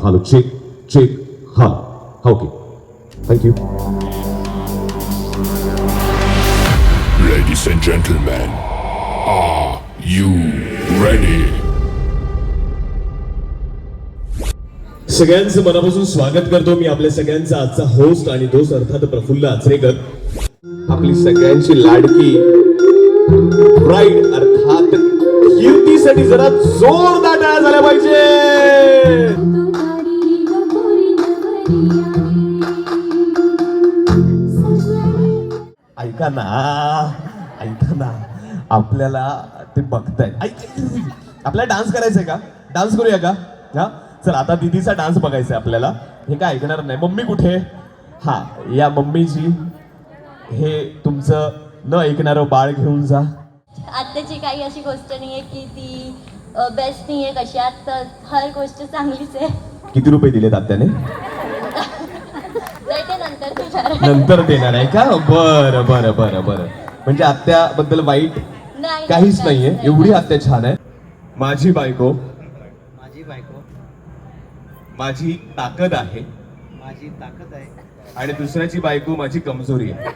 Hello check check हा okay thank you. Ladies and gentlemen, are you ready? सगळ्यांचं मनापासून स्वागत करतो मी आपल्या सगळ्यांचा आजचा होस्ट आणि दोस्त अर्थात प्रफुल्ल आचरेकर. आपली सगळ्यांची लाडकी ब्राईड अर्थात कीर्तीसाठी जरा जोरदार टाळ्या झाल्या पाहिजे. ऐका ना आपल्याला ते बघताय. आपल्याला डान्स करायचंय का? डान्स करूया का? हा चल आता दीदीचा डान्स बघायचा आपल्याला. हे काय ऐकणार नाही. मम्मी कुठे? हा या मम्मीजी हे तुमचं न ऐकणारं बाळ घेऊन जा. आत्ताची काही अशी गोष्ट नाहीये की ती बेस्ट नाहीये कशात, तर हर गोष्ट चांगलीच आहे. किती रुपये दिलेत आत्याने? ते नंतर देणार आहे का? बरं बरं बरं बरं. म्हणजे आत्याबद्दल वाईट काहीच नाहीये. एवढी आत्या छान आहे. माझी बायको माझी ताकद आहे. आणि दुसऱ्याची बायको माझी कमजोरी आहे.